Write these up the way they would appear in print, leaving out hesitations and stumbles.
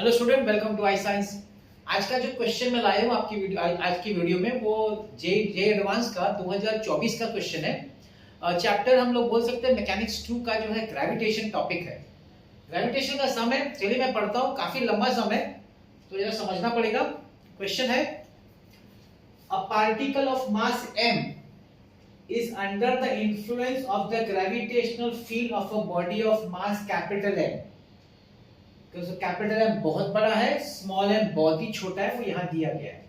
Hello student, welcome to I science. आज का जो क्वेश्चन मैं लाया हूँ आपकी वीडियो आज की वीडियो में वो जे एडवांस का 2024 का क्वेश्चन है। चैप्टर हम लोग बोल सकते हैं मैकेनिक्स 2 का जो है ग्रेविटेशन टॉपिक है। ग्रेविटेशन का सम है, चलिए मैं पढ़ता हूँ, काफी लंबा सम है तो जरा समझना पड़ेगा। क्वेश्चन है, a particle of mass m is under the influence of the gravitational field of a body of mass capital M। Capital M बहुत बड़ा है, स्मॉल एम बहुत ही छोटा है, वो यहां दिया गया है।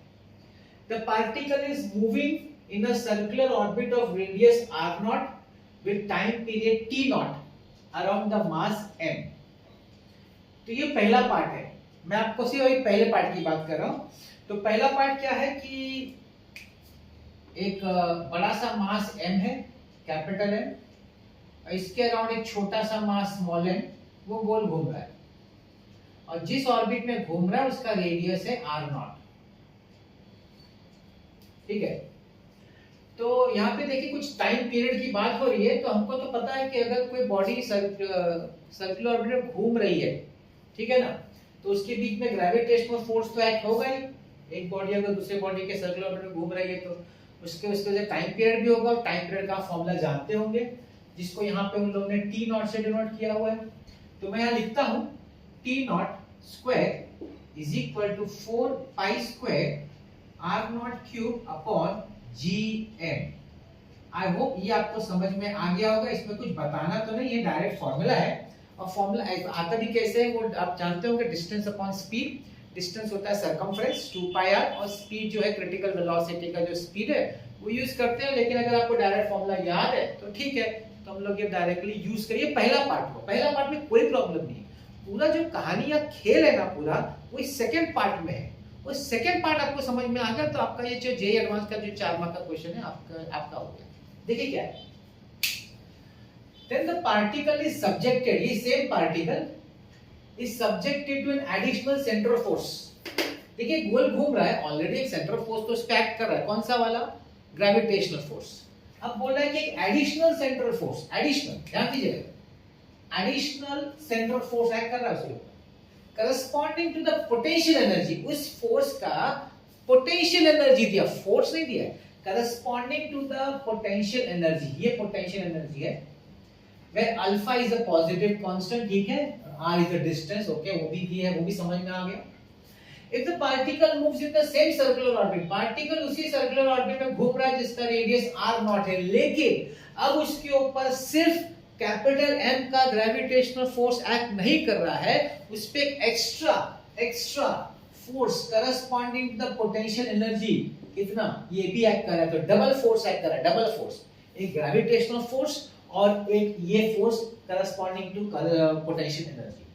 The particle is moving in a circular orbit of radius r not with time period t not around the mass m। तो ये पहला पार्ट है, मैं आपको सिर्फ वही पहले पार्ट की बात कर रहा हूं। तो पहला पार्ट क्या है कि एक बड़ा सा मास m है, कैपिटल M, इसके अराउंड एक छोटा सा मास स्मॉल m, वो गोल घूम रहा है और जिस ऑर्बिट में घूम रहा है उसका रेडियस है r नॉट। ठीक है, तो यहाँ पे देखिए कुछ टाइम पीरियड की बात हो रही है। तो हमको तो पता है कि अगर कोई बॉडी सर्कुलर ऑर्बिट में घूम रही है, ठीक है ना, तो उसके बीच में ग्रेविटेशनल फोर्स तो एक्ट होगा ही। एक बॉडी अगर दूसरे बॉडी के सर्कुलर ऑर्बिट में घूम रही है तो उसके वजह टाइम पीरियड भी होगा, और टाइम पीरियड का फॉर्मूला जानते होंगे जिसको यहाँ पे उन लोगों ने टी नॉट से डिनोट किया हुआ है। तो मैं यहाँ लिखता हूँ T not square is equal to 4 pi square r not cube upon gm। I hope ये आपको समझ में आ गया होगा। इसमें कुछ बताना तो नहीं है, डायरेक्ट फॉर्मूला है। और फॉर्मूला आता भी कैसे है वो आप जानते होंगे, डिस्टेंस अपॉन स्पीड। डिस्टेंस होता है सरकमफ्रेंस 2 पाई r, और स्पीड जो है क्रिटिकल वेलोसिटी का जो स्पीड है वो यूज करते हैं। लेकिन अगर आपको डायरेक्ट फॉर्मूला याद है तो ठीक है, तो हम लोग ये डायरेक्टली यूज करिए। पहला पार्ट में कोई प्रॉब्लम नहीं है। पूरा जो कहानी या खेल है ना पूरा, वो इस सेकंड पार्ट में है। वो सेकंड पार्ट आपको समझ में आ गया तो आपका ये जो जे एडवांस का जो 4 मार्क का क्वेश्चन है आपका हो गया। देखिए क्या है, then the particle is subjected, ये same particle is subjected to an additional center of force। देखिए गोल घूम रहा है, ऑलरेडी एक सेंटर ऑफ फोर्स तो उस पे एक्ट कर रहा है। कौन सा वाला? Gravitational force. अब बोल रहा है कि एक एडिशनल सेंटर फोर्स, एडिशनल, ध्यान दीजिएगा, additional centre of force act कर रहा है उसके ऊपर, corresponding to the potential energy. उस फोर्स का पोटेंशियल एनर्जी दिया, फोर्स नहीं दिया, corresponding to the potential energy. ये पोटेंशियल एनर्जी है, where alpha is a positive constant, ठीक है, r is a distance, okay, वो भी दिया है, वो भी समझ में आ गया। If the particle moves in the same circular orbit, particle उसी सर्कुलर ऑर्बिट में घूम रहा है जिसका रेडियस r नॉट है, लेकिन अब उसके ऊपर सिर्फ कैपिटल M का ग्रेविटेशनल फोर्स एक्ट नहीं कर रहा है, उस पे एक extra force corresponding to the potential energy, कितना, ये भी एक्ट कर रहा है। तो डबल फोर्स एक्ट कर रहा है, डबल फोर्स, एक ग्रेविटेशनल फोर्स और एक ये force corresponding to potential energy.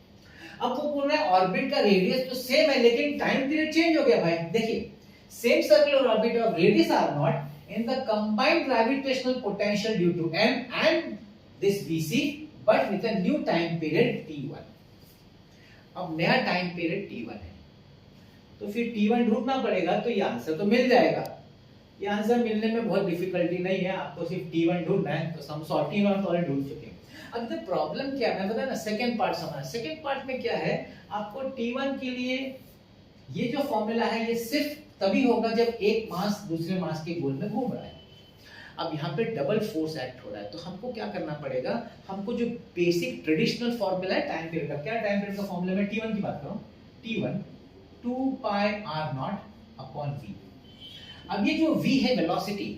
अब वो बोल रहा है ऑर्बिट का रेडियस तो सेम है लेकिन टाइम पीरियड चेंज हो गया भाई। देखिए, same circular orbit of radius r not in the combined gravitational potential due to m and this vc but with a new time period t1। अब नया टाइम पीरियड t1 है तो फिर t1 ढूंढना पड़ेगा, तो ये आंसर तो मिल जाएगा। ये आंसर मिलने में बहुत डिफिकल्टी नहीं है, आपको सिर्फ t1 ढूंढना है। तो हम सॉर्टिंग और ऑलरेडी ढूंढ चुके हैं। अब द प्रॉब्लम क्या है, मैं बताया ना, सेकंड पार्ट समझना। सेकंड पार्ट में क्या है, आपको t1 के लिए ये जो फॉर्मूला है ये सिर्फ तभी होगा जब एक मास दूसरे मास के गोल में घूम रहा है। अब यहाँ पे डबल फोर्स एक्ट हो रहा है, तो हमको क्या करना पड़ेगा, हमको जो बेसिक ट्रेडिशनल फॉर्मूला है टाइम पीरियड का, क्या टाइम पीरियड का फॉर्मूला, में t1 की बात करूं, t1 2 pi r not upon v। अब ये जो v है वेलोसिटी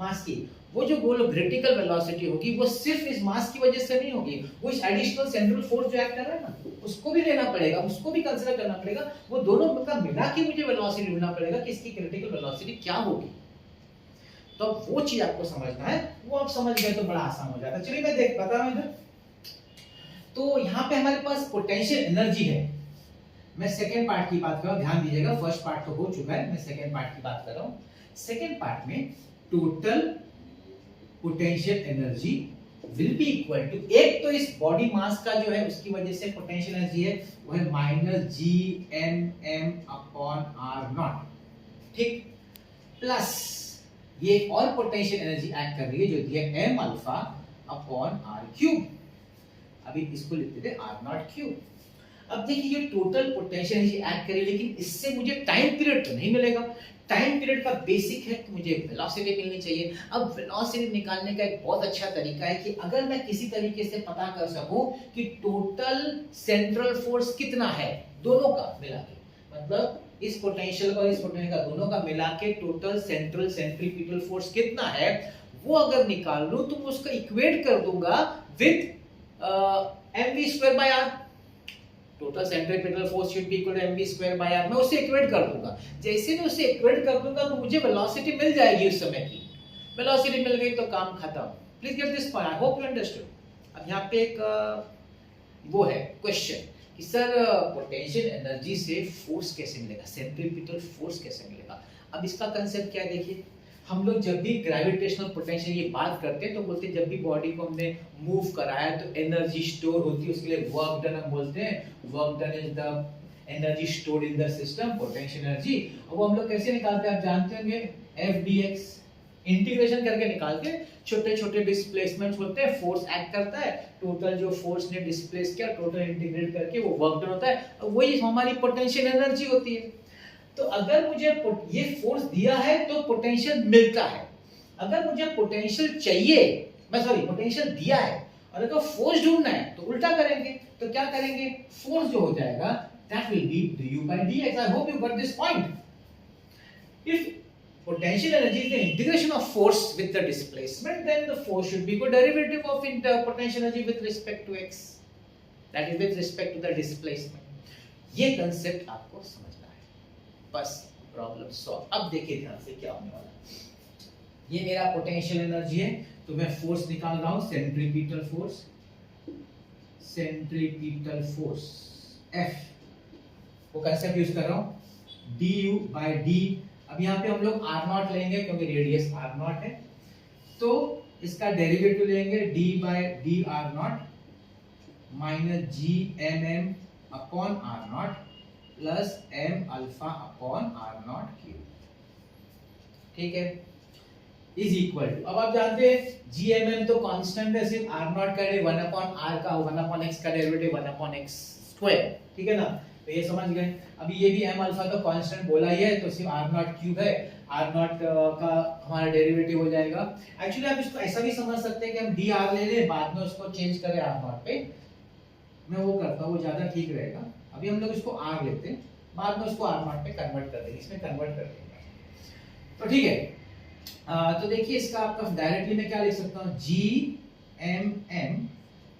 मास की, वो जो गोल क्रिटिकल वेलोसिटी होगी वो सिर्फ इस मास की वजह से नहीं होगी, वो इस एडिशनल सेंट्रल फोर्स जो एक्ट कर रहा है ना, उसको भी लेना पड़ेगा, उसको भी कंसीडर करना पड़ेगा। वो दोनों का मिला के मुझे वेलोसिटी ढूंढना पड़ेगा कि इसकी क्रिटिकल वेलोसिटी क्या होगी। तो वो चीज आपको समझना है, वो आप समझ गए तो बड़ा आसान हो जाता है। चलिए मैं बता रहा हूं इधर। तो यहाँ पे हमारे पास पोटेंशियल एनर्जी है। मैं सेकेंड पार्ट की बात कर रहा हूं, ध्यान दीजिएगा, फर्स्ट पार्ट तो हो चुका है, मैं सेकेंड पार्ट की बात कर रहा हूं। सेकेंड पार्ट में total potential energy will be equal to, एक तो इस बॉडी मास का जो है उसकी वजह से पोटेंशियल एनर्जी है वो है minus gmm upon r not, ठीक, प्लस ये और पोटेंशियल एनर्जी एक्ट कर रही है जो दिया m alpha upon r cube. अभी इसको लिखते थे r नॉट क्यूब। अब देखिए ये टोटल पोटेंशियल एनर्जी ऐड करी, लेकिन इससे मुझे टाइम पीरियड तो नहीं मिलेगा। टाइम पीरियड का बेसिक है कि मुझे वेलोसिटी मिलनी चाहिए। अब वेलोसिटी निकालने का एक बहुत अच्छा तरीका है कि अगर मैं किसी तरीके से पता कर सकूं कि टोटल सेंट्रल फोर्स कितना है दोनों का मिला के, मतलब इस पोटेंशियल और इस पोटेंशियल का दोनों का मिला के टोटल सेंट्रीपिटल फोर्स कितना है, वो अगर निकाल लूं तो मैं उसका इक्वेट कर दूंगा with mv²/r। Total centripetal force should be equal to mv²/r। मैं उसे इक्वेट कर दूंगा। जैसे मैं उसे इक्वेट कर दूंगा तो मुझे वेलोसिटी मिल जाएगी उस समय की। वेलोसिटी मिल गई तो काम खत्म। Please get this point, I hope you understood. अब यहाँ पे एक वो है क्वेश्चन कि सर पोटेंशियल एनर्जी से फोर्स कैसे मिलेगा, सेंट्रीपिटल फोर्स कैसे मिलेगा। अब इसका कंसेप्ट क्या है, देखिए हम लोग जब भी ग्रेविटेशनल पोटेंशियल की बात करते हैं तो बोलते हैं जब भी बॉडी को हमने मूव कराया तो एनर्जी स्टोर होती है, उसके लिए वर्क डन हम बोलते हैं। Work done is the energy stored in the system, potential energy. वो हम लोग कैसे निकालते हैं आप जानते होंगे, एफ डी एक्स इंटीग्रेशन करके निकालते हैं। छोटे छोटे डिस्प्लेसमेंट होते हैं, फोर्स एक्ट करता है, टोटल जो फोर्स ने डिस्प्लेस किया टोटल इंटीग्रेट करके वो वर्क डन होता है, वही हमारी पोटेंशियल एनर्जी होती है। तो अगर मुझे ये फोर्स दिया है तो पोटेंशियल मिलता है। अगर मुझे पोटेंशियल चाहिए, मैं सॉरी पोटेंशियल दिया है और अगर फोर्स ढूंढना है तो उल्टा करेंगे। तो क्या करेंगे, फोर्स जो हो जाएगा that will be du by dx. I hope you got this point. If potential energy is the integration of force with the displacement, then the force should be equal derivative of potential energy with respect to x, that is with respect to the displacement. ये concept आपको समझना है, बस problem solve. अब देखिए ध्यान से क्या होने वाला है। ये मेरा पोटेंशियल एनर्जी है तो मैं फोर्स निकाल रहा हूं, centripetal force, centripetal force F वो कंसेप्ट यूज कर रहा हूं, du by d। अब यहाँ पे हम लोग r0 लेंगे क्योंकि रेडियस r0 है, तो इसका डेरिवेटिव लेंगे d by dr0 minus gmm upon r0 plus m alpha upon r0 cube, ठीक है, इज इक्वल टू, अब आप जानते हैं gmm तो कांस्टेंट है, सिर्फ r0 का 1 अपॉन r का 1 अपॉन x का डेरिवेटिव 1 अपॉन x स्क्वायर, ठीक है ना। तो ये समझ गए। अभी ये भी m अल्फा तो कांस्टेंट बोला ही है, तो सिर्फ r0 क्यूब है, r0 का हमारा डेरिवेटिव हो जाएगा। एक्चुअली आप इसको ऐसा भी समझ सकते हैं कि हम dr ले लें, बाद में उसको चेंज करें r0 पे, मैं वो करता हूं, वो ज्यादा ठीक रहेगा। अभी हम लोग इसको r लेते हैं, बाद में उसको r0 पे कन्वर्ट कर देंगे, इसमें कन्वर्ट कर देंगे, तो ठीक है। तो देखिए इसका आपका डायरेक्टली मैं क्या लिख सकता हूं, gmm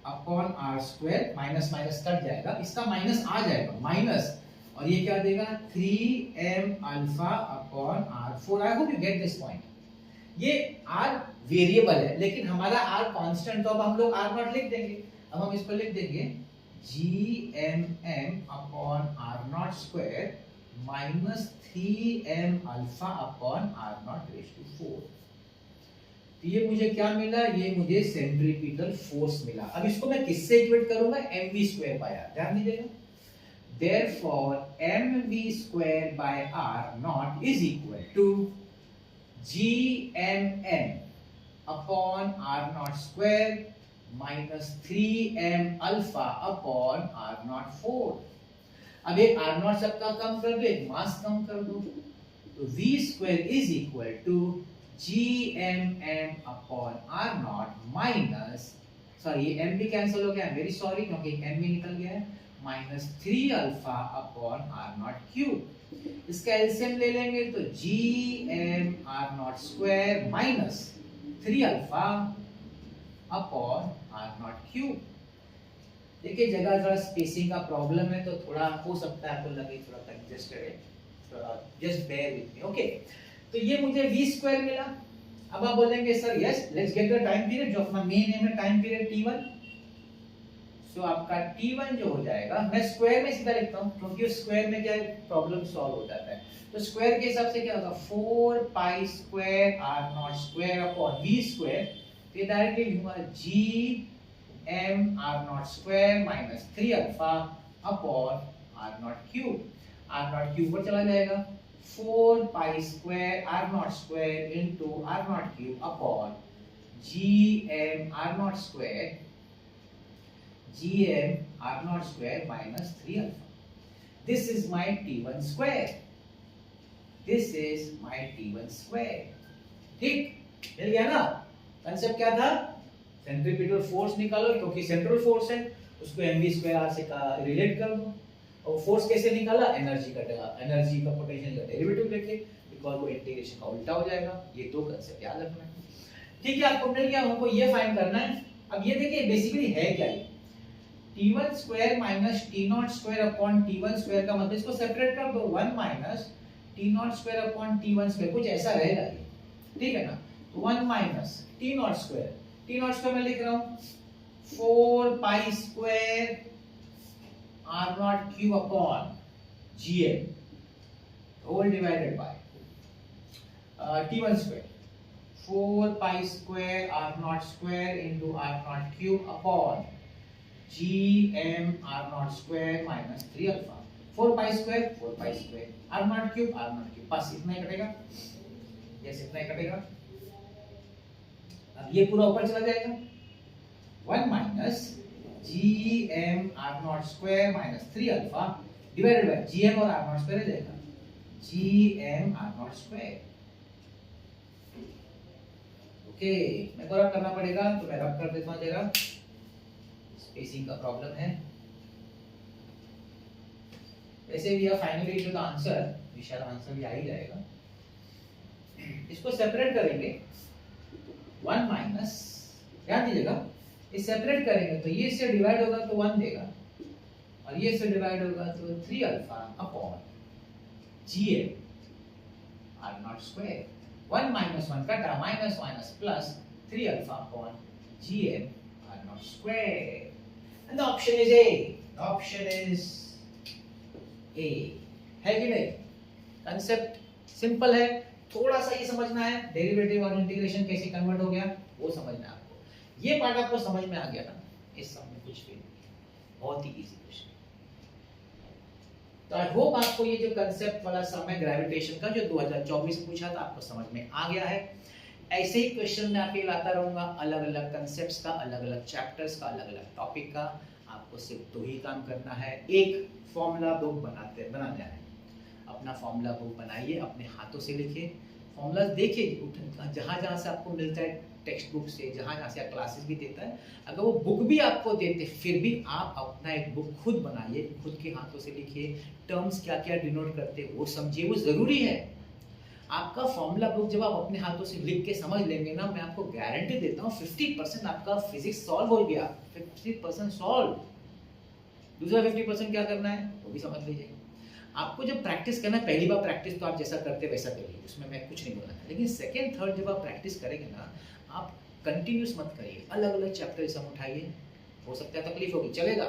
upon R square, minus minus cut जाएगा, इसका माइनस आ जाएगा माइनस, और ये क्या देगा 3m alpha upon r4। I hope you get this point. ये r वेरिएबल है लेकिन हमारा r कांस्टेंट, तो अब हम लोग r0 लिख देंगे। अब हम इसको लिख देंगे gmm upon r0 square minus 3m alpha upon r0 raise to 4। ये मुझे क्या मिला, ये मुझे सेंट्रीपिटल फोर्स मिला। अब इसको मैं किससे इक्वेट करूंगा, mv²/r, ध्यान दीजिएगा। Therefore mv²/r not is equal to gmm upon r0 square minus 3m alpha upon r0 4। अब एक r0 सबका कम कर दो, एक मास कम कर दो, तो v² is equal to gmm upon r0 minus, sorry ये m भी कैंसिल हो गया, वेरी सॉरी क्योंकि m भी निकल गया है, minus 3 alpha upon r0 cube. इसका एलसीएम ले लेंगे तो gm r0 square minus 3 alpha upon r0 cube. देखिए जगह थोड़ा स्पेसिंग का प्रॉब्लम है तो थोड़ा हो सकता है आपको लगे थोड़ा कंजेस्टेड है, थोड़ा just bear with me, okay. तो ये मुझे v² मिला। अब आप बोलेंगे sir yes let's get the time period, जो अपना मेन नेम है टाइम पीरियड t1। सो आपका t1 जो हो जाएगा, मैं स्क्वायर में सीधा लिखता हूं क्योंकि स्क्वायर में क्या प्रॉब्लम सॉल्व हो जाता है। तो स्क्वायर के हिसाब से क्या होगा 4 pi square r0 square upon v², तो ये डायरेक्टली लिखूंगा gm r0 square minus 3 alpha upon r0 cube. r0 cube पर चला जाएगा, 4 pi square r0 square into r0 cube upon gm r0 square gm r0 square minus 3 alpha. This is my t1 square. This is my t1 square. ठीक, मिल गया ना? Concept क्या था? Centripetal force निकालो, क्योंकि सेंट्रल फोर्स है उसको mv square r से रिलेट कर दो। और फोर्स कैसे निकाला? एनर्जी का पोटेंशियल का डेरिवेटिव लेके, बिकॉज़ वो इंटीग्रेशन का उल्टा हो जाएगा। ये दो कंसेप्ट याद रखना है। ठीक है, आपको मिल गया। हमको ये फाइंड करना है। अब ये देखिए बेसिकली है क्या ये? t1 square minus t0 square upon t1 square का मतलब इसको सेपरेट कर दो, 1 minus t0 square upon t1 square, कुछ ऐसा रहेगा ये। ठीक है ना? तो 1 minus t0 square, t0 square मैं लिख रहा हूं 4 pi square r0 cube upon gm whole divided by t1 square 4 pi square r0 square into r0 cube upon gm r0 square minus 3 alpha. 4 pi square r0 cube बस इतना ही कटेगा, yes इतना ही कटेगा। अब ये पूरा ऊपर चला जाएगा, 1 minus gm r0 square minus 3 alpha divided by gm और r0 स्क्वायर हो जाएगा gm r0 स्क्वायर। ओके, मेरे को रब करना पड़ेगा, तो मैं रब कर देता हूं जरा, स्पेसिंग का प्रॉब्लम है। वैसे भी फाइनली जो आंसर विशाल आंसर भी आ ही जाएगा। इसको सेपरेट करेंगे, 1 माइनस, ध्यान दीजिएगा, इस सेपरेट करेंगे तो ये इससे डिवाइड होगा तो 1 देगा, और ये इससे डिवाइड होगा तो 3 alpha upon gm r0 square. 1 minus 1 कटा, minus minus plus 3 alpha upon gm r0 square. And the option is A. The option is A. है कि नहीं? कंसेप्ट सिंपल है, थोड़ा सा ये समझना है डेरिवेटिव और इंटीग्रेशन कैसे कन्वर्ट हो गया वो समझना है आपको। ये पार्ट आपको समझ में आ गया ना, इस सब में कुछ भी नहीं, बहुत ही इजी क्वेश्चन। तो आई होप आपको ये जो कंसेप्ट वाला सम है ग्रेविटेशन का जो 2024 में पूछा था आपको समझ में आ गया है। ऐसे ही क्वेश्चन मैं आपके लाता रहूंगा, अलग अलग कंसेप्ट्स का, अलग अलग चैप्टर्स का, अलग अलग टॉपिक का। आपको सिर्फ 2 ही काम करना है, एक फॉर्मूला बुक बनाना है। अपना फॉर्मूला बुक बनाइए, अपने हाथों से लिखिए, फॉर्मूलाज देखिए जहाँ से आपको मिलता है टेक्स्ट बुक से, जहाँ से आप क्लासेस भी देता है। अगर वो बुक भी आपको देते फिर भी आप अपना एक बुक खुद बनाइए, खुद के हाथों से लिखिए, टर्म्स क्या क्या डिनोट करते हैं वो समझिए, वो ज़रूरी है। आपका फॉर्मूला बुक जब आप अपने हाथों से लिख के समझ लेंगे ना, मैं आपको गारंटी देता हूँ 50% आपका फिजिक्स सॉल्व हो गया, 50% सॉल्व। दूसरा 50% क्या करना है वो भी समझ लीजिए। आपको जब प्रैक्टिस करना है, पहली बार प्रैक्टिस तो आप जैसा करते वैसा करिए, उसमें मैं कुछ नहीं बोलना है, लेकिन सेकेंड थर्ड जब आप प्रैक्टिस करेंगे ना, आप कंटिन्यूस मत करिए, अलग अलग चैप्टर सम उठाइए। हो सकता है तकलीफ होगी, चलेगा,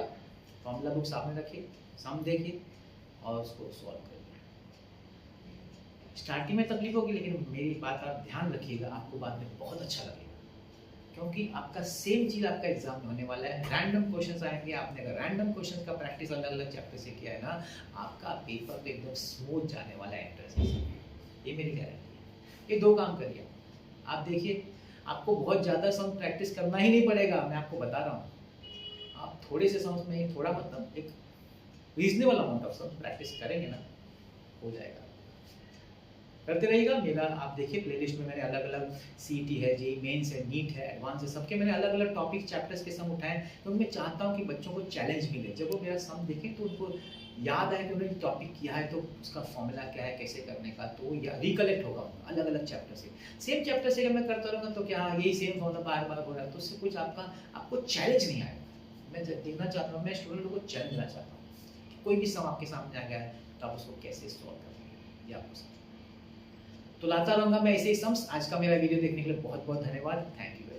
फॉर्मूला बुक सामने रखिए, सम देखिए और उसको सॉल्व करिए। स्टार्टिंग में तकलीफ होगी, लेकिन मेरी बात आप ध्यान रखिएगा, आपको बाद में बहुत अच्छा लगेगा, क्योंकि आपका सेम चीज आपका एग्जाम में होने वाला है। रैंडम क्वेश्चंस आएंगे, आपने अगर रैंडम क्वेश्चंस का प्रैक्टिस अलग अलग चैप्टर से किया है ना, आपका पेपर पे एकदम स्मूथ जाने वाला है एंट्रेंस, ये मेरी गारंटी है। ये 2 काम करिए आप, देखिए आपको बहुत ज़्यादा सम प्रैक्टिस करना ही नहीं पड़ेगा, मैं आपको बता रहा हूँ। आप थोड़े से सम में, थोड़ा मतलब एक reasonable amount of some practice करेंगे ना, हो जाएगा। करते रहिएगा। मेरा आप देखिए प्लेलिस्ट में मैंने अलग अलग सीटी है, जेईई मेंस है, नीट है, एडवांस है, सबके मैंने अलग अलग टॉपिक चैप्टर्स के सम उठाए, क्योंकि मैं चाहता हूँ कि बच्चों को चैलेंज मिले। जब वो मेरा सम देखें तो उनको याद आए कि उन्होंने टॉपिक किया है तो उसका फॉर्मूला क्या है, कैसे करने का, तो या रिकलेक्ट होगा अलग अलग चैप्टर से। सेम चैप्टर से अगर मैं करता रहूँगा तो क्या यही सेम फॉर्मूला बार बार हो रहा है, तो उससे कुछ आपको चैलेंज नहीं आएगा। मैं देखना चाहता हूँ, मैं स्टूडेंट को चैलेंज देना चाहता हूँ, कोई भी सम आपके सामने आ गया है तो आप उसको कैसे सॉल्व करेंगे ये आपको तो लाता रहूंगा मैं ऐसे ही सम्स। आज का मेरा वीडियो देखने के लिए बहुत बहुत धन्यवाद। Thank you.